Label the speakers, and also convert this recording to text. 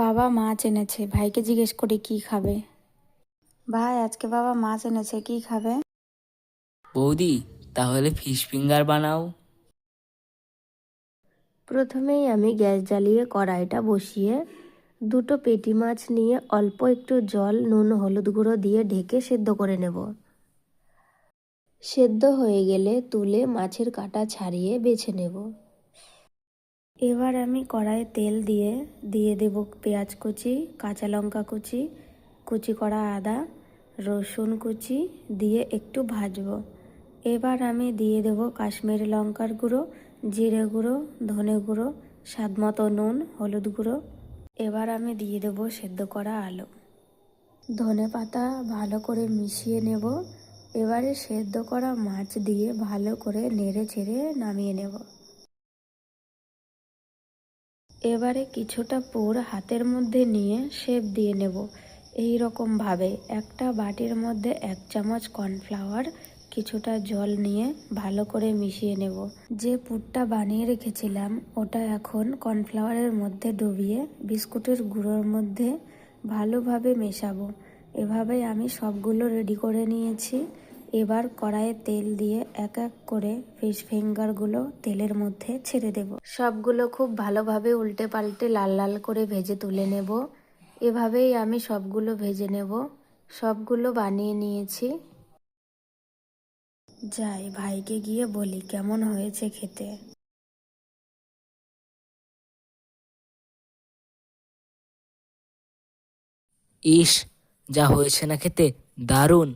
Speaker 1: বাবা মাছ এনেছে, ভাইকে জিজ্ঞেস করি কি খাবে। ভাই, আজকে বাবা মাছ এনেছে, কি খাবে?
Speaker 2: বৌদি, তাহলে ফিশ ফিঙ্গার বানাও।
Speaker 3: প্রথমেই আমি গ্যাস জ্বালিয়ে কড়াইটা বসিয়ে দুটো পেটি মাছ নিয়ে অল্প একটু জল, নুন, হলুদ গুঁড়ো দিয়ে ঢেকে সেদ্ধ করে নেব। সেদ্ধ হয়ে গেলে তুলে মাছের কাঁটা ছাড়িয়ে বেছে নেব। এবার আমি কড়াইয়ে তেল দিয়ে দিয়ে দেব পেঁয়াজ কুচি, কাঁচা লঙ্কা কুচি, কুচি করা আদা, রসুন কুচি দিয়ে একটু ভাজবো। এবার আমি দিয়ে দেব কাশ্মীরি লঙ্কার গুঁড়ো, জিরে গুঁড়ো, ধনে গুঁড়ো, স্বাদ মতো নুন, হলুদ গুঁড়ো। এবার আমি দিয়ে দেব সেদ্ধ করা আলু, ধনে পাতা ভালো করে মিশিয়ে নেব। এবারে সেদ্ধ করা মাছ দিয়ে ভালো করে নেড়ে চেড়ে নামিয়ে নেব। এবারে কিছুটা পুর হাতের মধ্যে নিয়ে শেপ দিয়ে নেব। এই রকম ভাবে একটা বাটির মধ্যে 1 চামচ কর্নফ্লাওয়ার, কিছুটা জল নিয়ে ভালো করে মিশিয়ে নেব। যে পুরটা বানিয়ে রেখেছিলাম ওটা এখন কর্নফ্লাওয়ারের মধ্যে ডুবিয়ে বিস্কুটের গুঁড়োর মধ্যে ভালোভাবে মেশাবো। এভাবেই আমি সবগুলো রেডি করে নিয়েছি। এবার কড়াইয়ে তেল দিয়ে এক এক করে ফিশ ফিঙ্গারগুলো তেলের মধ্যে ছেড়ে দেব। সবগুলো খুব ভালোভাবে উল্টে পাল্টে লাল লাল করে ভেজে তুলে নেব। এভাবেই আমি সবগুলো ভেজে নেব। সবগুলো বানিয়ে নিয়েছি। যাই ভাইকে গিয়ে বলি কেমন হয়েছে খেতে।
Speaker 2: ইস, যা হয়েছে না খেতে, দারুণ।